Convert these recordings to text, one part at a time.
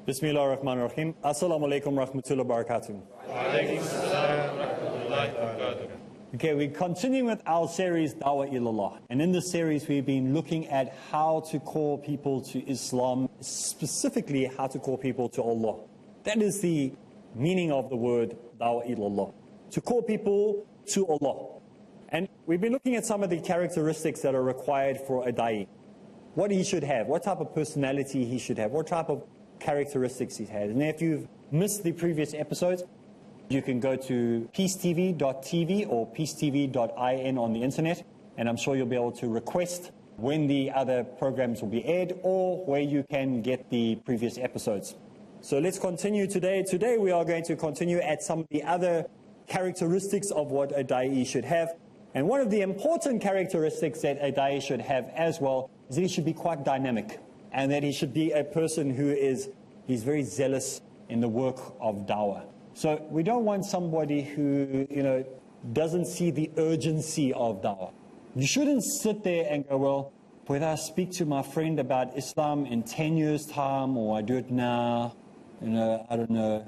Bismillah ar-Rahman ar-Rahim. Assalamu alaikum rahmatullahi wa barakatuh. Okay, we're continuing with our series, Dawah Ilallah. And in this series, we've been looking at how to call people to Islam, specifically how to call people to Allah. That is the meaning of the word Dawah Ilallah. To call people to Allah. And we've been looking at some of the characteristics that are required for a da'i. What he should have, what type of personality he should have, what type of characteristics he has. And if you've missed the previous episodes, you can go to peacetv.tv or peacetv.in on the internet, and I'm sure you'll be able to request when the other programs will be aired or where you can get the previous episodes. So let's continue today. Today we are going to continue at some of the other characteristics of what a da'i should have. And one of the important characteristics that a da'i should have as well is that he should be quite dynamic. And that he should be a person who he's very zealous in the work of dawah. So we don't want somebody who, doesn't see the urgency of dawah. You shouldn't sit there and go, well, whether I speak to my friend about Islam in 10 years' time or I do it now, I don't know.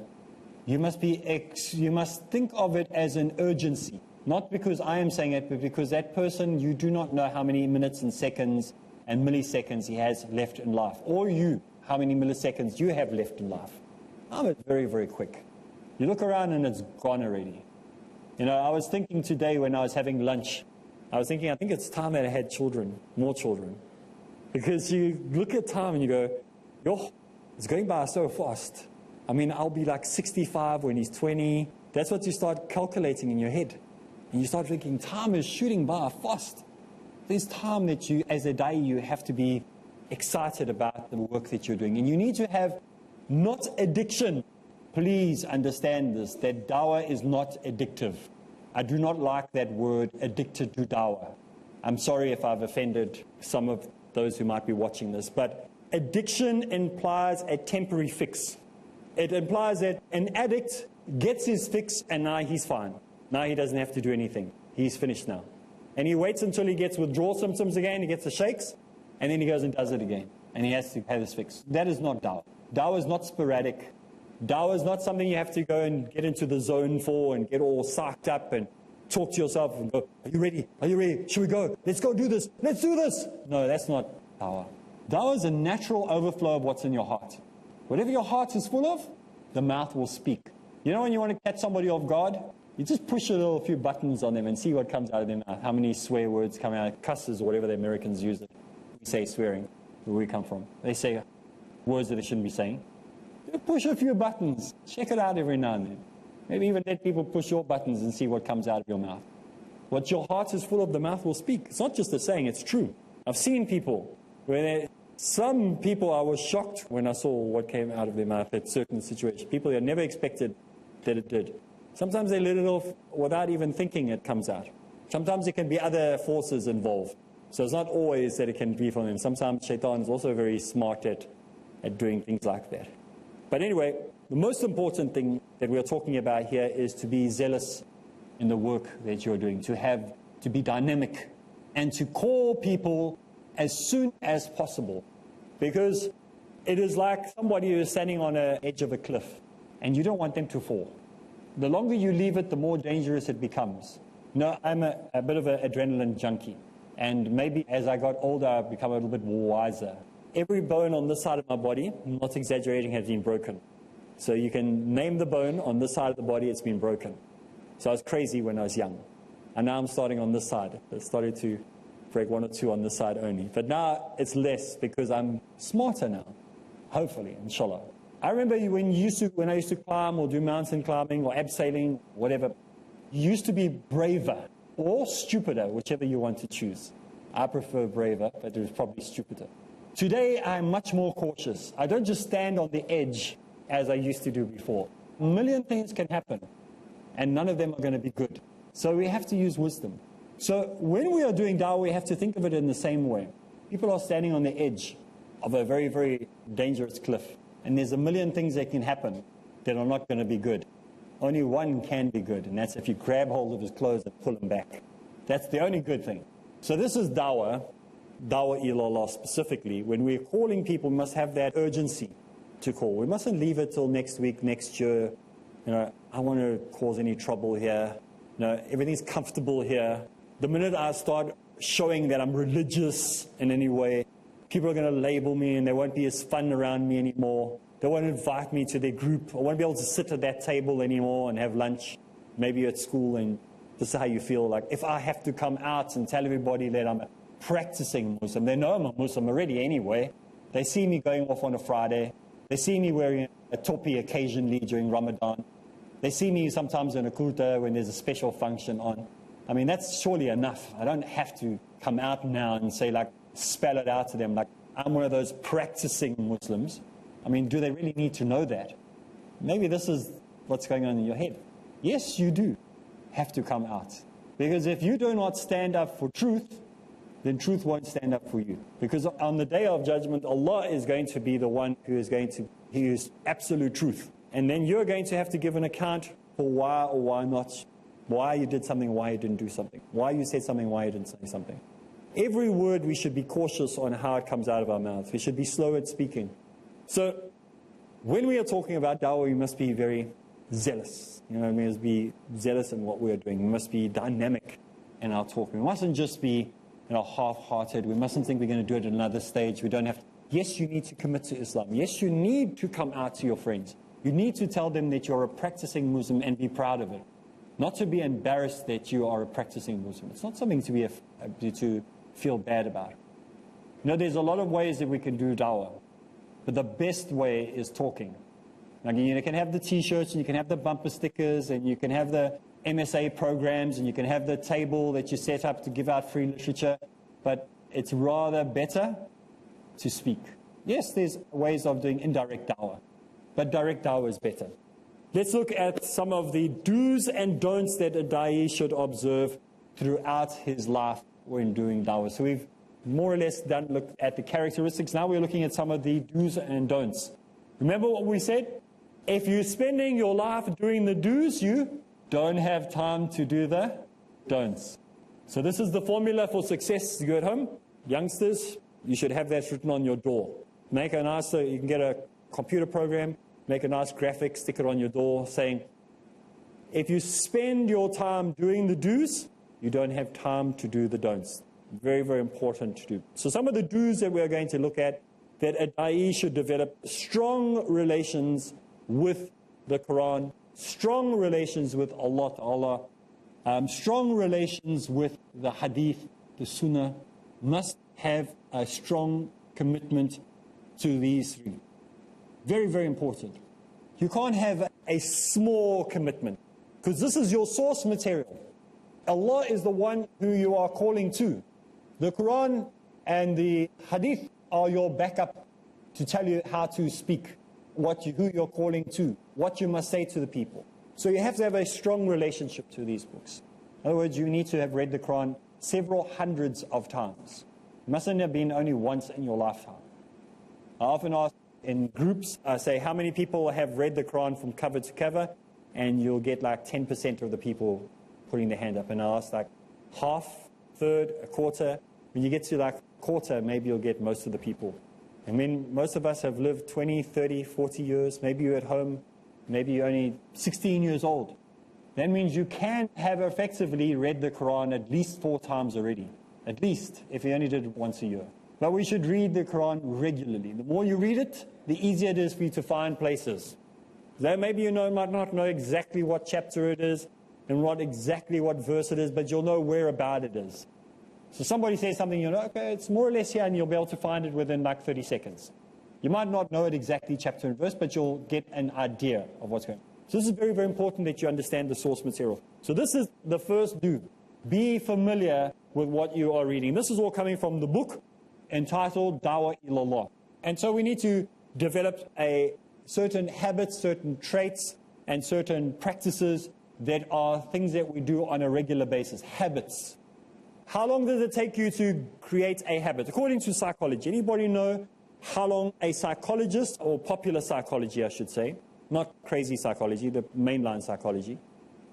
You must think of it as an urgency. Not because I am saying it, but because that person, you do not know how many minutes and seconds and milliseconds he has left in life, or you, how many milliseconds you have left in life. It's very, very quick. You look around and it's gone already. I was thinking today when I was having lunch, I think it's time that I had children, more children. Because you look at time and you go, yo, it's going by so fast. I'll be like 65 when he's 20. That's what you start calculating in your head. And you start thinking, time is shooting by fast. There's time that you, as a da'i, you have to be excited about the work that you're doing. And you need to have not addiction. Please understand this, that dawah is not addictive. I do not like that word, addicted to dawah. I'm sorry if I've offended some of those who might be watching this, but addiction implies a temporary fix. It implies that an addict gets his fix and now he's fine. Now he doesn't have to do anything. He's finished now. And he waits until he gets withdrawal symptoms again, he gets the shakes, and then he goes and does it again. And he has to have his fix. That is not dawah. Dawah is not sporadic. Dawah is not something you have to go and get into the zone for and get all psyched up and talk to yourself and go, are you ready? Are you ready? Should we go? Let's go do this. Let's do this. No, that's not dawah. Dawah is a natural overflow of what's in your heart. Whatever your heart is full of, the mouth will speak. When you want to catch somebody off guard, you just push a few buttons on them and see what comes out of their mouth. How many swear words come out, cusses or whatever the Americans use it. We say swearing, where we come from. They say words that they shouldn't be saying. You push a few buttons. Check it out every now and then. Maybe even let people push your buttons and see what comes out of your mouth. What your heart is full of, the mouth will speak. It's not just a saying, it's true. I've seen people where some people, I was shocked when I saw what came out of their mouth at certain situations. People that never expected that it did. Sometimes they let it off without even thinking it comes out. Sometimes there can be other forces involved. So it's not always that it can be from them. Sometimes shaitan is also very smart at doing things like that. But anyway, the most important thing that we're talking about here is to be zealous in the work that you're doing, to be dynamic, and to call people as soon as possible. Because it is like somebody who is standing on the edge of a cliff, and you don't want them to fall. The longer you leave it, the more dangerous it becomes. I'm a bit of an adrenaline junkie. And maybe as I got older, I've become a little bit wiser. Every bone on this side of my body, I'm not exaggerating, has been broken. So you can name the bone on this side of the body, it's been broken. So I was crazy when I was young. And now I'm starting on this side. I started to break one or two on this side only. But now it's less because I'm smarter now. Hopefully, inshallah. I remember when I used to climb or do mountain climbing or abseiling, whatever, you used to be braver or stupider, whichever you want to choose. I prefer braver, but it was probably stupider. Today, I'm much more cautious. I don't just stand on the edge as I used to do before. A million things can happen. and none of them are going to be good. So we have to use wisdom. So when we are doing dawah, we have to think of it in the same way. People are standing on the edge of a very, very dangerous cliff, and there's a million things that can happen that are not going to be good. Only one can be good, and that's if you grab hold of his clothes and pull him back. That's the only good thing. So this is dawah ilallah specifically. When we're calling people, we must have that urgency to call. We mustn't leave it till next week, next year. I want to cause any trouble here. Everything's comfortable here. The minute I start showing that I'm religious in any way, people are going to label me and they won't be as fun around me anymore. They won't invite me to their group. I won't be able to sit at that table anymore and have lunch, maybe at school, and this is how you feel. Like if I have to come out and tell everybody that I'm a practicing Muslim, they know I'm a Muslim already anyway. They see me going off on a Friday. They see me wearing a topi occasionally during Ramadan. They see me sometimes in a kurta when there's a special function on. I mean, that's surely enough. I don't have to come out now and say, like, spell it out to them, like, I'm one of those practicing Muslims. I mean, do they really need to know that? Maybe this is what's going on in your head. Yes, you do have to come out. Because if you do not stand up for truth, then truth won't stand up for you. Because on the day of judgment, Allah is going to be the one who is going to use absolute truth. And then you're going to have to give an account for why or why not. Why you did something, why you didn't do something. Why you said something, why you didn't say something. Every word we should be cautious on how it comes out of our mouths. We should be slow at speaking. So when we are talking about dawah, we must be very zealous. We must be zealous in what we are doing. We must be dynamic in our talk. We mustn't just be half-hearted. We mustn't think we're going to do it at another stage. We don't have to. Yes, you need to commit to Islam. Yes, you need to come out to your friends. You need to tell them that you're a practicing Muslim and be proud of it. Not to be embarrassed that you are a practicing Muslim. It's not something to feel bad about. There's a lot of ways that we can do dawah. But the best way is talking. Like, you can have the t-shirts, and you can have the bumper stickers, and you can have the MSA programs, and you can have the table that you set up to give out free literature. But it's rather better to speak. Yes, there's ways of doing indirect dawah, but direct dawah is better. Let's look at some of the do's and don'ts that a da'i should observe throughout his life when doing dawah. So we've more or less looked at the characteristics. Now we're looking at some of the do's and don'ts. Remember what we said? If you're spending your life doing the do's, you don't have time to do the don'ts. So this is the formula for success. You go at home, youngsters, you should have that written on your door. Make a nice, you can get a computer program, make a nice graphic, stick it on your door saying, if you spend your time doing the do's, you don't have time to do the don'ts. Very, very important to do. So some of the do's that we're going to look at, that a da'i should develop strong relations with the Quran, strong relations with Allah, strong relations with the hadith, the sunnah, must have a strong commitment to these three. Very, very important. You can't have a small commitment, because this is your source material. Allah is the one who you are calling to. The Quran and the hadith are your backup to tell you how to speak, who you're calling to, what you must say to the people. So you have to have a strong relationship to these books. In other words, you need to have read the Quran several hundreds of times. It mustn't have been only once in your lifetime. I often ask in groups, I say, how many people have read the Quran from cover to cover? And you'll get like 10% of the people putting their hand up. And I ask like half, third, a quarter. When you get to like quarter, maybe you'll get most of the people. And when most of us have lived 20, 30, 40 years, maybe you're at home, maybe you're only 16 years old. That means you can have effectively read the Quran at least 4 times already. At least, if you only did it once a year. But we should read the Quran regularly. The more you read it, the easier it is for you to find places. Though maybe you might not know exactly what chapter it is, and exactly what verse it is, but you'll know where about it is. So somebody says something, you know, okay, it's more or less here, and you'll be able to find it within like 30 seconds. You might not know it exactly chapter and verse, but you'll get an idea of what's going on. So this is very, very important that you understand the source material. So this is the first do. Be familiar with what you are reading. This is all coming from the book entitled Dawah Ilallah. And so we need to develop a certain habits, certain traits, and certain practices that are things that we do on a regular basis, habits. How long does it take you to create a habit? According to psychology, anybody know how long a psychologist, or popular psychology I should say, not crazy psychology, the mainline psychology,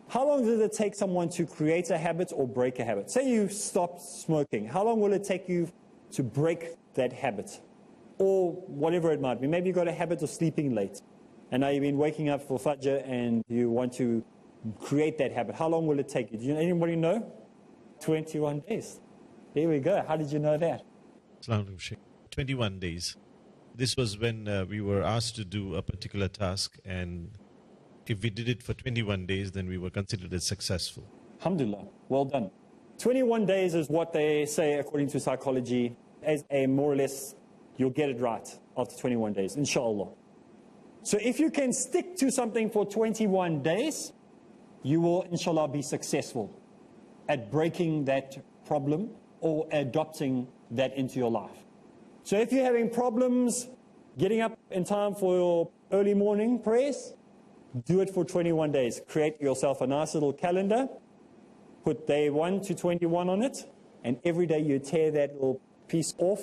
how long does it take someone to create a habit or break a habit? Say you stop smoking, how long will it take you to break that habit? Or whatever it might be. Maybe you've got a habit of sleeping late, and now you've been waking up for Fajr and you want to create that habit. How long will it take you? Do anybody know? 21 days. There we go. How did you know that? 21 days. This was when we were asked to do a particular task, and if we did it for 21 days, then we were considered as successful. Alhamdulillah. Well done. 21 days is what they say, according to psychology, as a more or less, you'll get it right after 21 days, inshallah. So if you can stick to something for 21 days, you will, inshallah, be successful at breaking that problem or adopting that into your life. So if you're having problems getting up in time for your early morning prayers, do it for 21 days. Create yourself a nice little calendar, put day 1 to 21 on it, and every day you tear that little piece off,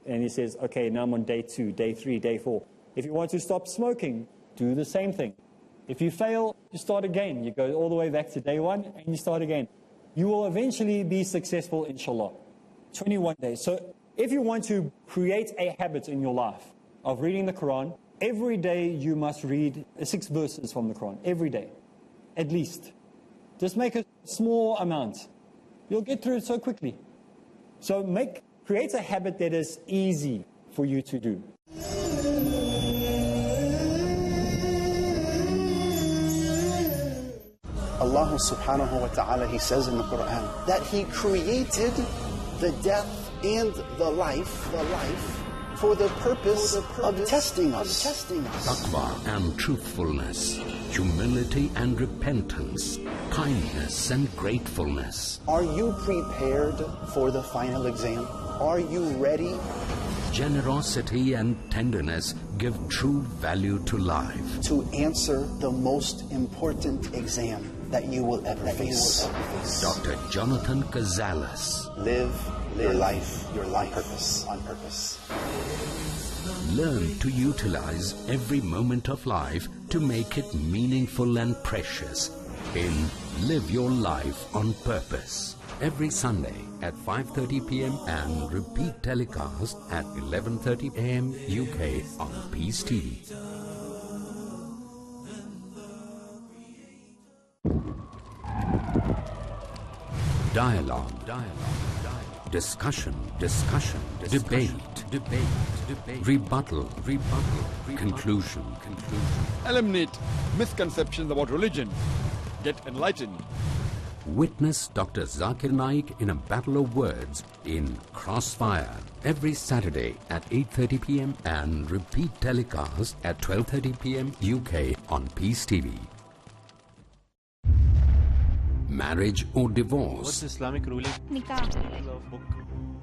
and it says, okay, now I'm on day 2, day 3, day 4. If you want to stop smoking, do the same thing. If you fail, you start again. You go all the way back to day 1 and you start again. You will eventually be successful, inshallah. 21 days. So if you want to create a habit in your life of reading the Quran, every day you must read 6 verses from the Quran. Every day. At least. Just make a small amount. You'll get through it so quickly. So create a habit that is easy for you to do. Allah subhanahu wa ta'ala, He says in the Quran that He created the death and the life for the purpose of testing us. Taqwa and truthfulness, humility and repentance, kindness and gratefulness. Are you prepared for the final exam? Are you ready? Generosity and tenderness give true value to life. To answer the most important exam that you will ever face. Dr. Jonathan Gonzalez. Live your life on purpose. Learn to utilize every moment of life to make it meaningful and precious in Live Your Life on Purpose. Every Sunday at 5:30 p.m. and repeat telecast at 11:30 a.m. UK on Peace TV. Dialogue. Discussion. Debate. Rebuttal. Conclusion. Eliminate misconceptions about religion. Get enlightened. Witness Dr. Zakir Naik in a battle of words in Crossfire every Saturday at 8:30 p.m. and repeat telecast at 12:30 p.m. UK on Peace TV. Marriage or divorce? What's Islamic ruling? Nikah.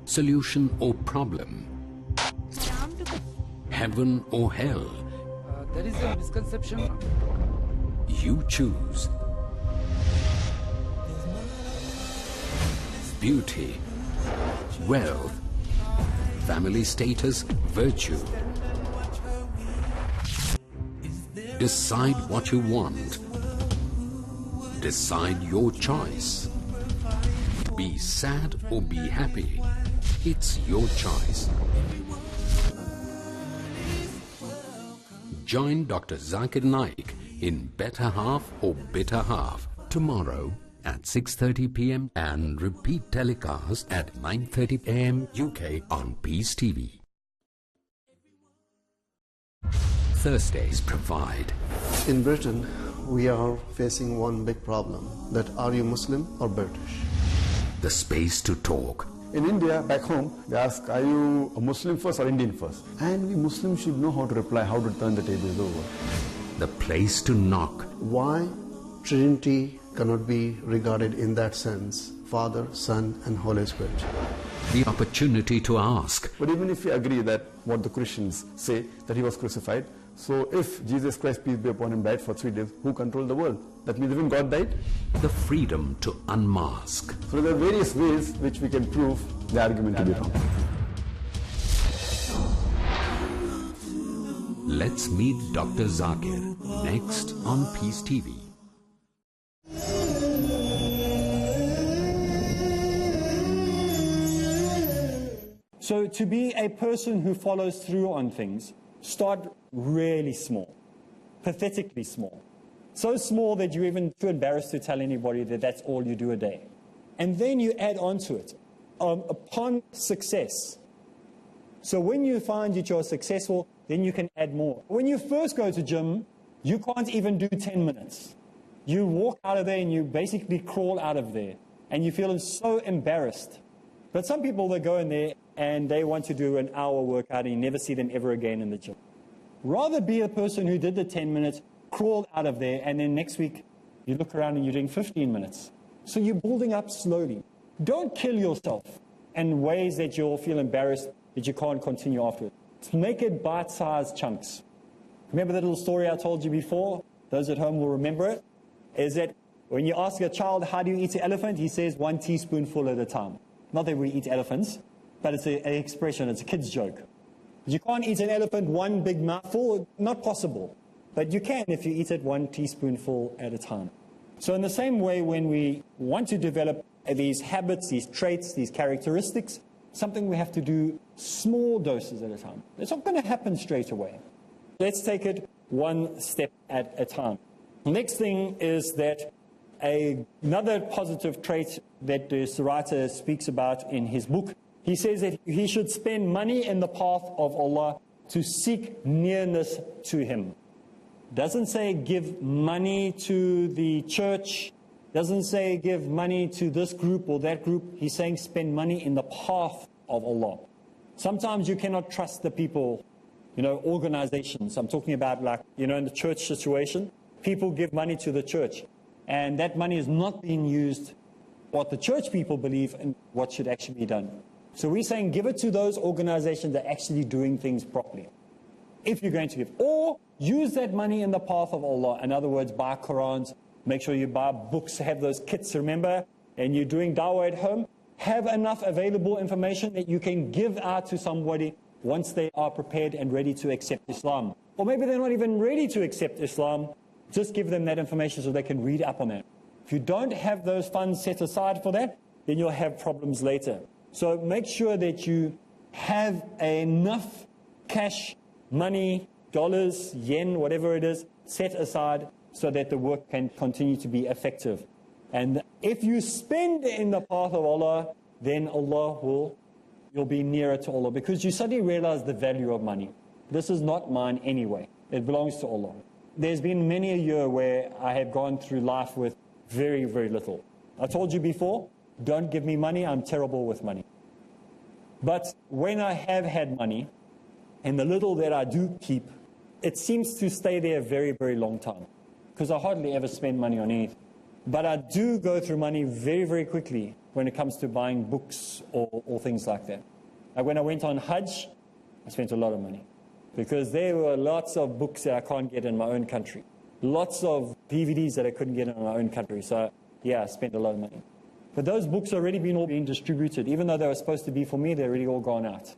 Solution or problem? Heaven or hell? There is a misconception. You choose. Beauty, wealth, family status, virtue. Decide what you want. Decide your choice. Be sad or be happy. It's your choice. Join Dr. Zakir Naik in Better Half or Bitter Half tomorrow at 6:30 p.m. and repeat telecast at 9:30 a.m. UK on Peace TV. Thursdays provide. In Britain, we are facing one big problem, that are you Muslim or British? The space to talk. In India, back home, they ask, are you a Muslim first or Indian first? And we Muslims should know how to reply, how to turn the tables over. The place to knock. Why Trinity cannot be regarded in that sense, Father, Son and Holy Spirit? The opportunity to ask. But even if we agree that what the Christians say, that he was crucified, So if Jesus Christ, peace be upon him, died for 3 days, who controlled the world? That means even God died. The freedom to unmask. So there are various ways which we can prove the argument to be wrong. Let's meet Dr. Zakir next on Peace TV. So to be a person who follows through on things, start really small, pathetically small. So small that you're even too embarrassed to tell anybody that that's all you do a day. And then you add on to it upon success. So when you find that you're successful, then you can add more. When you first go to gym, you can't even do 10 minutes. You walk out of there and you basically crawl out of there. And you feel so embarrassed. But some people, they go in there and they want to do an hour workout and you never see them ever again in the gym. Rather be a person who did the 10 minutes, crawled out of there, and then next week you look around and you're doing 15 minutes. So you're building up slowly. Don't kill yourself in ways that you'll feel embarrassed that you can't continue afterwards. Make it bite-sized chunks. Remember the little story I told you before? Those at home will remember it. Is that when you ask a child, how do you eat an elephant? He says 1 teaspoonful at a time. Not that we eat elephants, but it's an expression, it's a kid's joke. You can't eat an elephant 1 big mouthful, not possible. But you can if you eat it 1 teaspoonful at a time. So in the same way, when we want to develop these habits, these traits, these characteristics, something we have to do small doses at a time. It's not going to happen straight away. Let's take it 1 step at a time. The next thing is that another positive trait that the writer speaks about in his book, he says that he should spend money in the path of Allah to seek nearness to Him. Doesn't say give money to the church, doesn't say give money to this group or that group. He's saying spend money in the path of Allah. Sometimes you cannot trust the people, organizations. I'm talking about in the church situation, people give money to the church. And that money is not being used what the church people believe and what should actually be done. So we're saying give it to those organizations that are actually doing things properly. If you're going to give. Or use that money in the path of Allah. In other words, buy Qurans, make sure you buy books, have those kits, remember? And you're doing dawah at home. Have enough available information that you can give out to somebody once they are prepared and ready to accept Islam. Or maybe they're not even ready to accept Islam. Just give them that information so they can read up on that. If you don't have those funds set aside for that, then you'll have problems later. So make sure that you have enough cash, money, dollars, yen, whatever it is, set aside so that the work can continue to be effective. And if you spend in the path of Allah, then you'll be nearer to Allah because you suddenly realize the value of money. This is not mine anyway. It belongs to Allah. There's been many a year where I have gone through life with very, very little. I told you before, don't give me money, I'm terrible with money. But when I have had money, and the little that I do keep, it seems to stay there a very, very long time. Because I hardly ever spend money on anything. But I do go through money very, very quickly when it comes to buying books or things like that. Like when I went on Hajj, I spent a lot of money. Because there were lots of books that I can't get in my own country. Lots of DVDs that I couldn't get in my own country. So, yeah, I spent a lot of money. But those books have already been distributed. Even though they were supposed to be for me, they're already all gone out.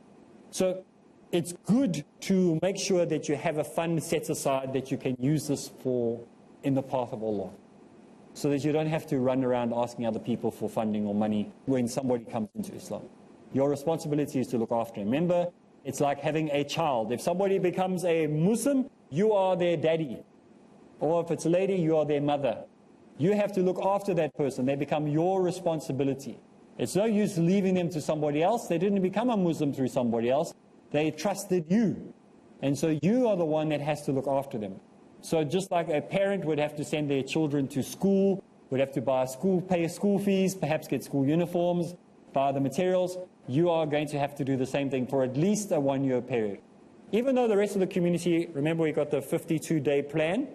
So, it's good to make sure that you have a fund set aside that you can use this for in the path of Allah. So that you don't have to run around asking other people for funding or money when somebody comes into Islam. Your responsibility is to look after them. Remember, it's like having a child. If somebody becomes a Muslim, you are their daddy. Or if it's a lady, you are their mother. You have to look after that person. They become your responsibility. It's no use leaving them to somebody else. They didn't become a Muslim through somebody else. They trusted you. And so you are the one that has to look after them. So just like a parent would have to send their children to school, would have to pay school fees, perhaps get school uniforms, buy the materials, you are going to have to do the same thing for at least a 1-year period. Even though the rest of the community, remember we got the 52-day plan,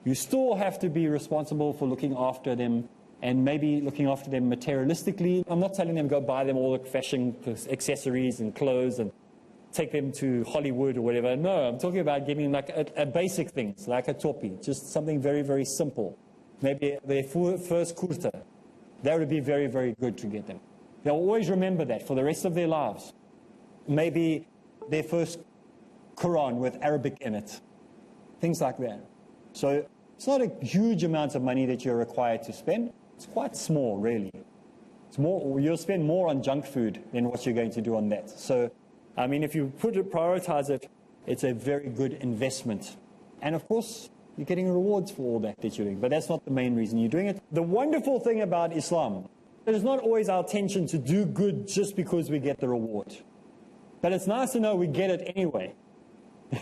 you still have to be responsible for looking after them and maybe looking after them materialistically. I'm not telling them go buy them all the fashion accessories and clothes, take them to Hollywood or whatever. No, I'm talking about giving like a basic things, like a topi, just something very, very simple. Maybe their first kurta. That would be very, very good to get them. They'll always remember that for the rest of their lives. Maybe their first Quran with Arabic in it. Things like that. So it's not a huge amount of money that you're required to spend. It's quite small, really. It's more, you'll spend more on junk food than what you're going to do on that. So, I mean, if you prioritize it, it's a very good investment. And of course, you're getting rewards for all that you're doing. But that's not the main reason you're doing it. The wonderful thing about Islam, it is not always our intention to do good just because we get the reward. But it's nice to know we get it anyway.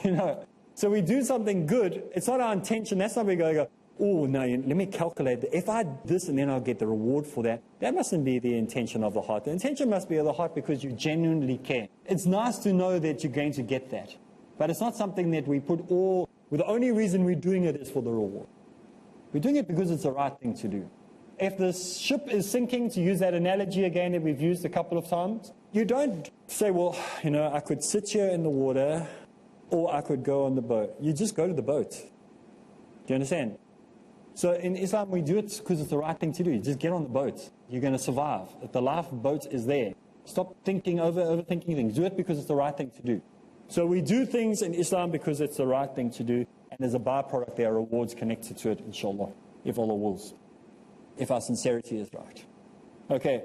You know, so we do something good. It's not our intention. That's not we go, oh, no, let me calculate. If I do this and then I'll get the reward for that. That mustn't be the intention of the heart. The intention must be of the heart because you genuinely care. It's nice to know that you're going to get that. But it's not something that we put all, the only reason we're doing it is for the reward. We're doing it because it's the right thing to do. If the ship is sinking, to use that analogy again that we've used a couple of times, you don't say, well, you know, I could sit here in the water or I could go on the boat. You just go to the boat. Do you understand? So in Islam, we do it because it's the right thing to do. You just get on the boat. You're going to survive. If the lifeboat is there, stop overthinking things. Do it because it's the right thing to do. So we do things in Islam because it's the right thing to do. And as a byproduct, there are rewards connected to it, inshallah, if Allah wills. If our sincerity is right. Okay.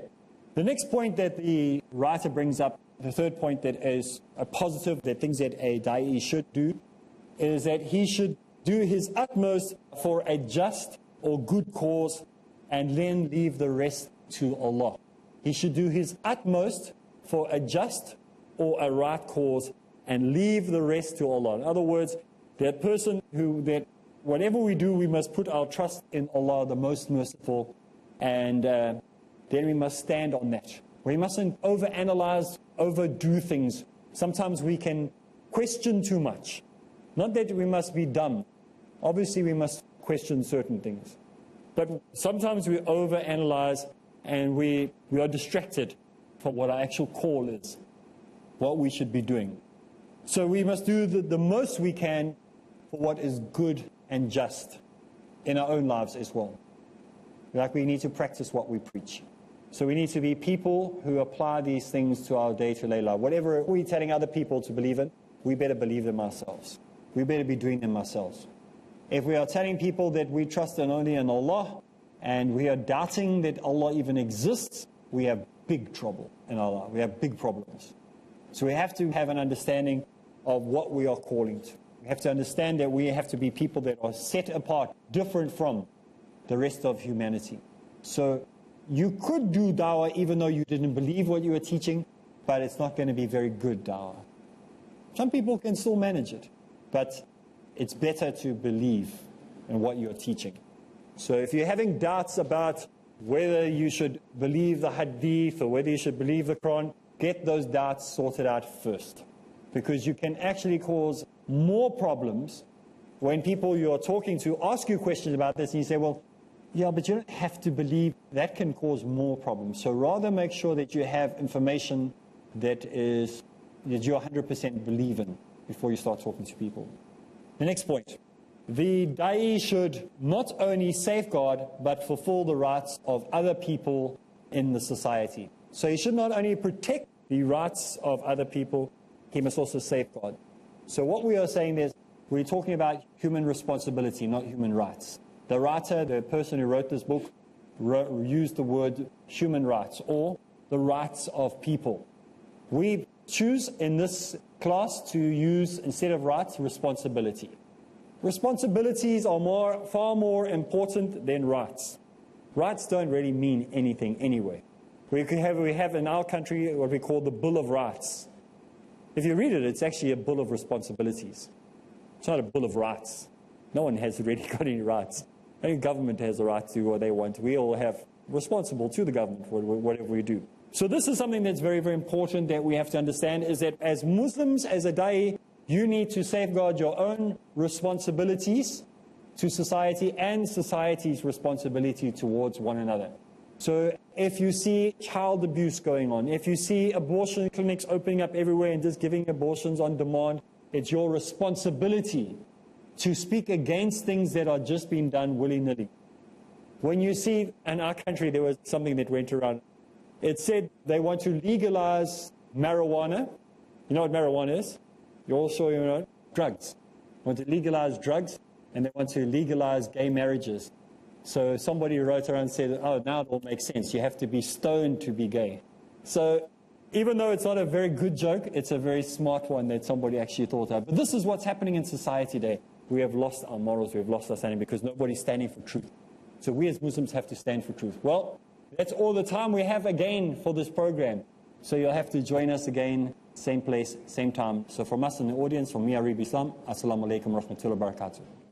The next point that the writer brings up, the third point that is a positive, that things that a da'i should do, is that he should do his utmost for a just or good cause and then leave the rest to Allah. He should do his utmost for a just or a right cause and leave the rest to Allah. In other words, that person that whatever we do, we must put our trust in Allah, the most merciful, and then we must stand on that. We mustn't overanalyze, overdo things. Sometimes we can question too much. Not that we must be dumb. Obviously, we must question certain things. But sometimes we overanalyze and we are distracted from what our actual call is, what we should be doing. So we must do the most we can for what is good and just in our own lives as well. Like we need to practice what we preach. So we need to be people who apply these things to our day-to-day life. Whatever we're telling other people to believe in, we better believe them ourselves. We better be doing them ourselves. If we are telling people that we trust only in Allah and we are doubting that Allah even exists, we have big trouble in our life. We have big problems. So we have to have an understanding of what we are calling to. We have to understand that we have to be people that are set apart, different from the rest of humanity. So you could do dawah even though you didn't believe what you were teaching, but it's not going to be very good dawah. Some people can still manage it, but it's better to believe in what you're teaching. So if you're having doubts about whether you should believe the hadith or whether you should believe the Quran, get those doubts sorted out first. Because you can actually cause more problems when people you're talking to ask you questions about this and you say, well, yeah, but you don't have to believe. That can cause more problems. So rather make sure that you have information that you 100% believe in before you start talking to people. The next point. The da'i should not only safeguard but fulfill the rights of other people in the society. So he should not only protect the rights of other people, he must also safeguard. So what we are saying is, we're talking about human responsibility, not human rights. The writer, the person who wrote this book, used the word human rights, or the rights of people. We choose in this class to use, instead of rights, responsibility. Responsibilities are far more important than rights. Rights don't really mean anything anyway. We have in our country what we call the Bill of Rights. If you read it, it's actually a Bill of Responsibilities. It's not a Bill of Rights. No one has really got any rights. Only government has the right to do what they want. We all have responsible to the government for whatever we do. So this is something that's very, very important that we have to understand, is that as Muslims, as a da'i, you need to safeguard your own responsibilities to society and society's responsibility towards one another. So if you see child abuse going on, if you see abortion clinics opening up everywhere and just giving abortions on demand, it's your responsibility to speak against things that are just being done willy-nilly. When you see, in our country, there was something that went around. It said they want to legalize marijuana. You know what marijuana is? You also, drugs. They want to legalize drugs, and they want to legalize gay marriages. So somebody wrote around and said, oh, now it all makes sense. You have to be stoned to be gay. So even though it's not a very good joke, it's a very smart one that somebody actually thought of. But this is what's happening in society today. We have lost our morals, we have lost our standing because nobody's standing for truth. So we as Muslims have to stand for truth. Well, that's all the time we have again for this program. So you'll have to join us again, same place, same time. So from us in the audience, from me, Areeb Islam, Assalamu alaikum wa rahmatullahi wa barakatuh.